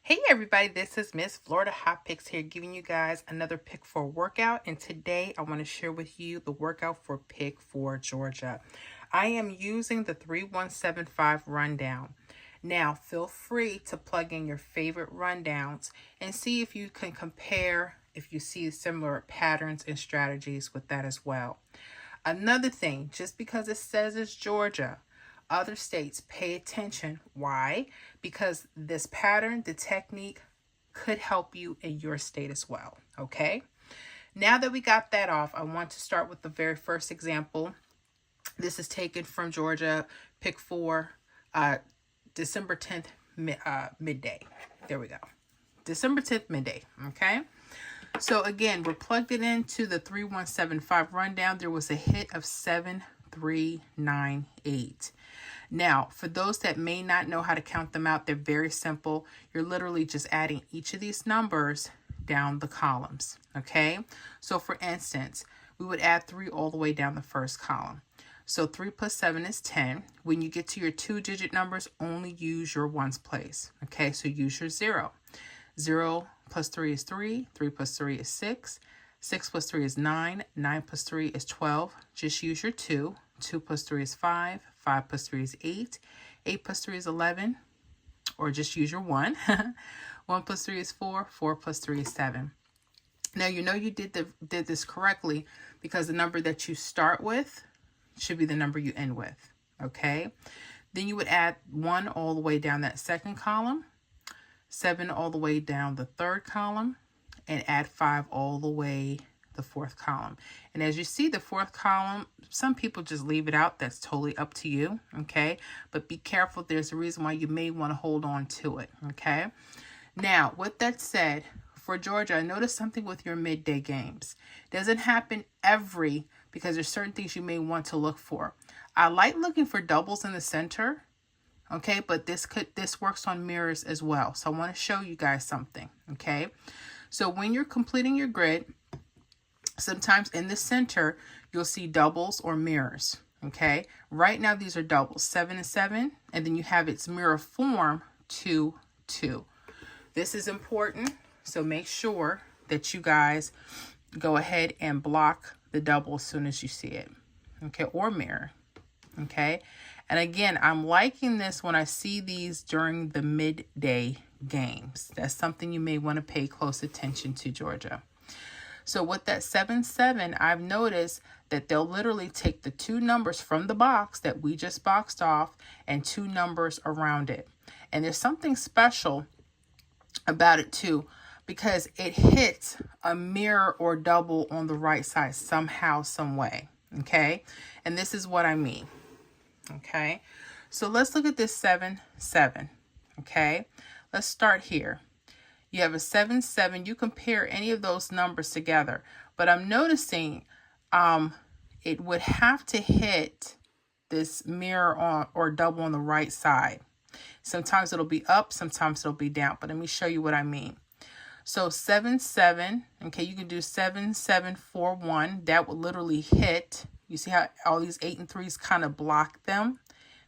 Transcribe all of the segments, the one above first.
Hey everybody, this is Miss Florida Hot Picks here giving you guys another pick four workout, and today I want to share with you the workout for pick four Georgia. I am using the 3175 rundown. Now feel free to plug in your favorite rundowns and see if you can compare if you see similar patterns and strategies with that as well. Another thing, just because it says it's Georgia, other states pay attention. Why? Because this pattern, the technique could help you in your state as well. Okay. Now that we got that off, I want to start with the very first example. This is taken from Georgia, pick four, December 10th, midday. There we go. December 10th, midday. Okay. So again, we're plugged it into the 3175 rundown. There was a hit of 7398. Now, for those that may not know how to count them out, they're very simple. You're literally just adding each of these numbers down the columns, okay? So for instance, we would add 3 all the way down the first column. So 3 plus 7 is 10. When you get to your 2-digit numbers, only use your ones place, okay? So use your 0. 0 plus 3 is 3. 3 plus 3 is 6. 6 plus 3 is 9. 9 plus 3 is 12. Just use your 2. 2 plus 3 is 5. 5 plus 3 is 8. 8 plus 3 is 11. Or just use your 1. 1 plus 3 is 4. 4 plus 3 is 7. Now, you know you did this correctly because the number that you start with should be the number you end with. Okay? Then you would add 1 all the way down that second column. 7 all the way down the third column, and add 5 all the way the fourth column. And as you see, the fourth column, some people just leave it out. That's totally up to you, okay? But be careful. There's a reason why you may want to hold on to it, okay? Now, with that said, for Georgia, I noticed something with your midday games. It doesn't happen because there's certain things you may want to look for. I like looking for doubles in the center. Okay, but this works on mirrors as well. So I want to show you guys something. Okay, so when you're completing your grid, sometimes in the center, you'll see doubles or mirrors. Okay, right now these are doubles, 7 and 7, and then you have its mirror form 2, 2. This is important, so make sure that you guys go ahead and block the double as soon as you see it. Okay, or mirror. Okay, and again, I'm liking this when I see these during the midday games. That's something you may want to pay close attention to, Georgia. So with that 7, 7, I've noticed that they'll literally take the 2 numbers from the box that we just boxed off and 2 numbers around it. And there's something special about it too, because it hits a mirror or double on the right side somehow, some way. Okay, and this is what I mean. Okay, so let's look at this 7, 7. Okay, let's start here. You have a 7, 7. You compare any of those numbers together, but I'm noticing it would have to hit this mirror on or double on the right side. Sometimes it'll be up, sometimes it'll be down, but let me show you what I mean. So 7, 7. Okay, you can do 7, 7, 4, 1. That would literally hit. You see how all these 8 and 3s kind of block them?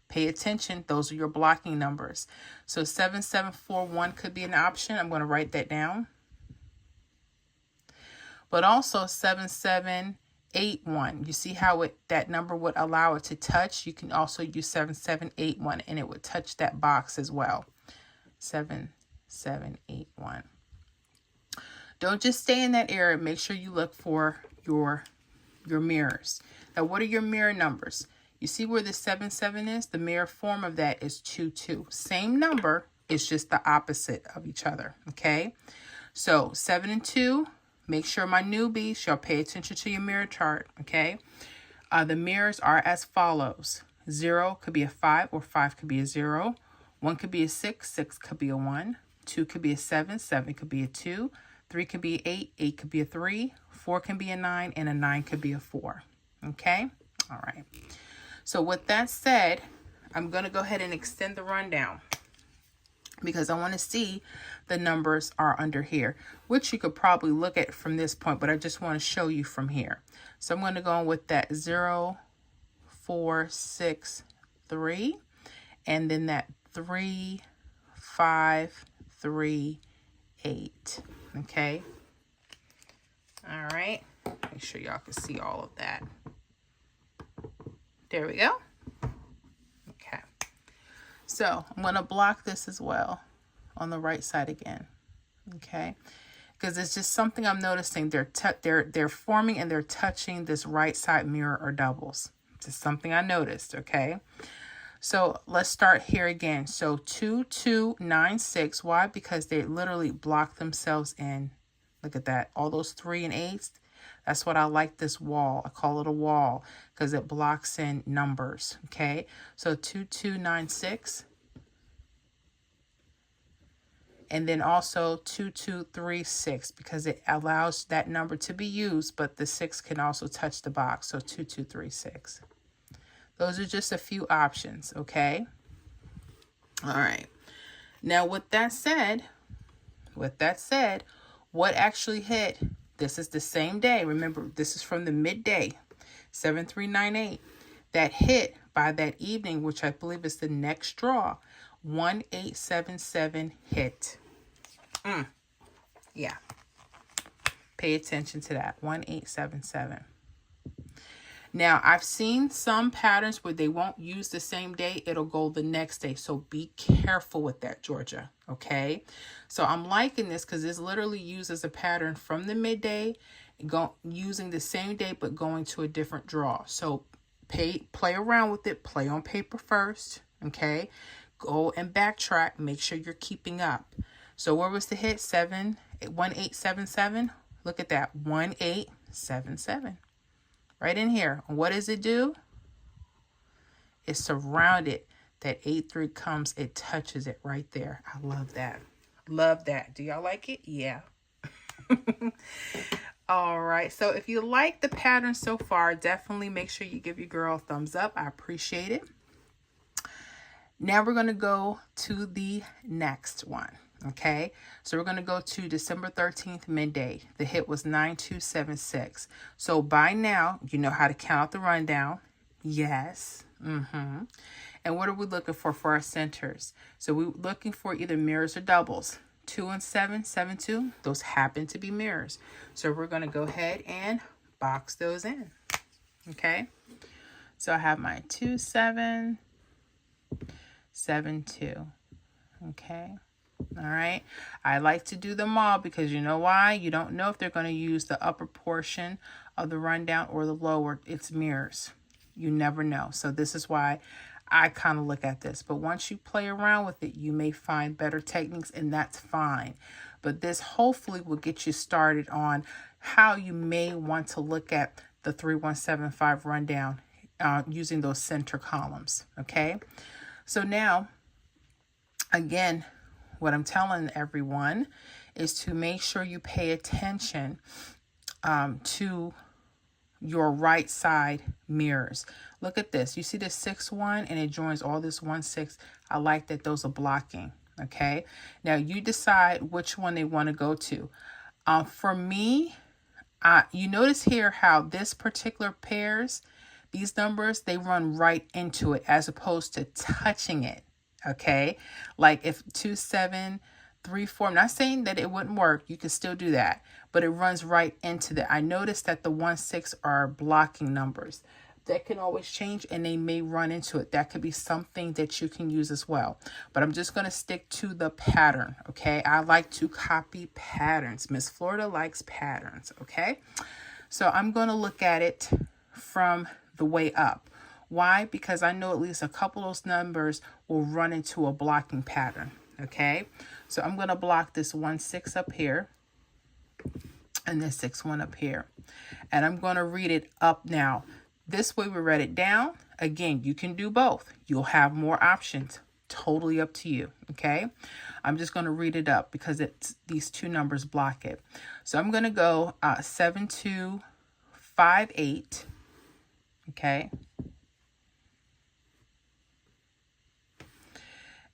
Pay attention. Those are your blocking numbers. So 7, 7, 4, 1 could be an option. I'm going to write that down. But also 7, 7, 8, 1. You see how that number would allow it to touch? You can also use 7, 7, 8, 1, and it would touch that box as well. 7, 7, 8, 1. Don't just stay in that area. Make sure you look for your mirrors. Now, what are your mirror numbers? You see where the 7, 7 is? The mirror form of that is 2, 2. Same number, it's just the opposite of each other, okay? So 7 and 2, make sure my newbies, y'all pay attention to your mirror chart, okay? The mirrors are as follows. 0 could be a 5 or 5 could be a 0. 1 could be a 6, 6 could be a 1. 2 could be a 7, 7 could be a 2. 3 could be 8, 8 could be a 3. 4 can be a 9, and a 9 could be a 4. Okay? All right. So with that said, I'm going to go ahead and extend the rundown because I want to see the numbers are under here, which you could probably look at from this point, but I just want to show you from here. So I'm going to go with that 0, 4, 6, 3, and then that 3, 5, 3, 8. Okay. All right. Make sure y'all can see all of that. There we go. Okay. So I'm going to block this as well on the right side again. Okay. Because it's just something I'm noticing. They're forming and they're touching this right side mirror or doubles. It's just something I noticed. Okay. So let's start here again. So 2, 2, 9, 6. Why? Because they literally block themselves in. Look at that. All those 3 and 8s. That's what I like this wall. I call it a wall because it blocks in numbers. Okay. So 2, 2, 9, 6. And then also 2, 2, 3, 6 because it allows that number to be used, but the 6 can also touch the box. So 2, 2, 3, 6. Those are just a few options, okay? All right. Now, with that said, what actually hit? This is the same day. Remember, this is from the midday, 7398. That hit by that evening, which I believe is the next draw, 1877 hit. Yeah. Pay attention to that. 1877. Now, I've seen some patterns where they won't use the same day. It'll go the next day. So be careful with that, Georgia. Okay. So I'm liking this because it's literally used as a pattern from the midday, using the same day, but going to a different draw. So play around with it. Play on paper first. Okay. Go and backtrack. Make sure you're keeping up. So where was the hit? 1877. Look at that. 1877. Right in here. What does it do? It's surrounded. That 8-3 comes. It touches it right there. I love that. Love that. Do y'all like it? Yeah. All right. So if you like the pattern so far, definitely make sure you give your girl a thumbs up. I appreciate it. Now we're going to go to the next one. Okay, so we're going to go to December 13th, midday. The hit was 9276. So by now, you know how to count out the rundown. Yes. And what are we looking for our centers? So we're looking for either mirrors or doubles. 2 and 7, 7, 2. Those happen to be mirrors. So we're going to go ahead and box those in. Okay, so I have my 2, 7, 7, 2. Okay. All right. I like to do them all because you know why? You don't know if they're going to use the upper portion of the rundown or the lower. It's mirrors. You never know. So this is why I kind of look at this. But once you play around with it, you may find better techniques, and that's fine. But this hopefully will get you started on how you may want to look at the 3175 rundown using those center columns. Okay. So now, again, what I'm telling everyone is to make sure you pay attention to your right side mirrors. Look at this. You see the 6, 1 and it joins all this 1, 6. I like that those are blocking. Okay. Now you decide which one they want to go to. For me, you notice here how this particular pairs, these numbers, they run right into it as opposed to touching it. Okay, like if 2, 7, 3, 4, I'm not saying that it wouldn't work. You can still do that, but it runs right into that. I noticed that the 1, 6 are blocking numbers. That can always change and they may run into it. That could be something that you can use as well. But I'm just going to stick to the pattern. Okay, I like to copy patterns. Miss Florida likes patterns. Okay, so I'm going to look at it from the way up. Why? Because I know at least a couple of those numbers will run into a blocking pattern. Okay, so I'm going to block this 1, 6 up here and this 6, 1 up here. And I'm going to read it up now. This way we read it down. Again, you can do both. You'll have more options. Totally up to you. Okay, I'm just going to read it up because it's these two numbers block it. So I'm going to go 7, 2, 5, 8. Okay.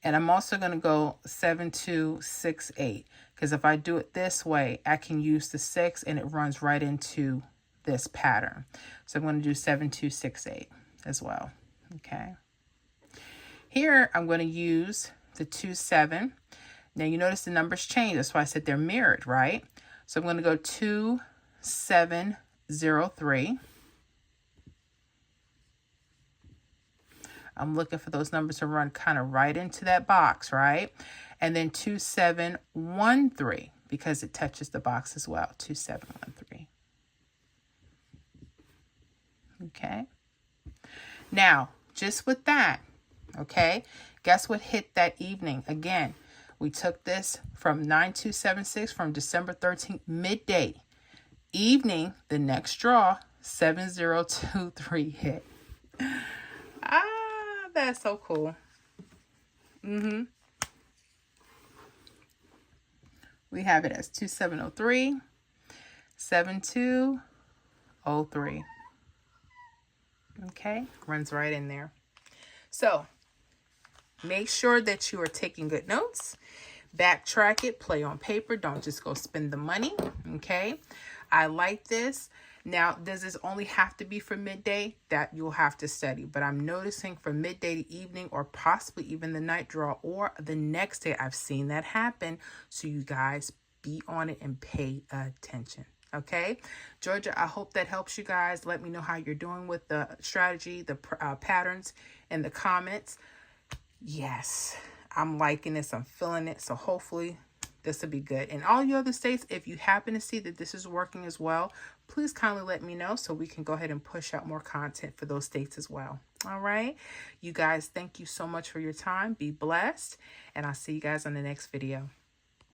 And I'm also going to go 7, 2, 6, 8. Because if I do it this way, I can use the 6 and it runs right into this pattern. So I'm going to do 7, 2, 6, 8 as well. Okay. Here, I'm going to use the 2, 7. Now you notice the numbers change. That's why I said they're mirrored, right? So I'm going to go 2703. I'm looking for those numbers to run kind of right into that box, right? And then 2713, because it touches the box as well. 2713. Okay. Now, just with that, okay, guess what hit that evening? Again, we took this from 9276 from December 13th, midday. Evening, the next draw, 7023 hit. That's so cool. We have it as 2703, 7203. Okay, runs right in there. So make sure that you are taking good notes. Backtrack it, play on paper. Don't just go spend the money. Okay, I like this. Now, does this only have to be for midday? That you'll have to study. But I'm noticing from midday to evening, or possibly even the night draw or the next day, I've seen that happen. So you guys be on it and pay attention. Okay, Georgia, I hope that helps you guys. Let me know how you're doing with the strategy, the patterns in the comments. Yes, I'm liking this. I'm feeling it. So hopefully this will be good. In all your other states, if you happen to see that this is working as well, please kindly let me know so we can go ahead and push out more content for those states as well. All right. You guys, thank you so much for your time. Be blessed. And I'll see you guys on the next video.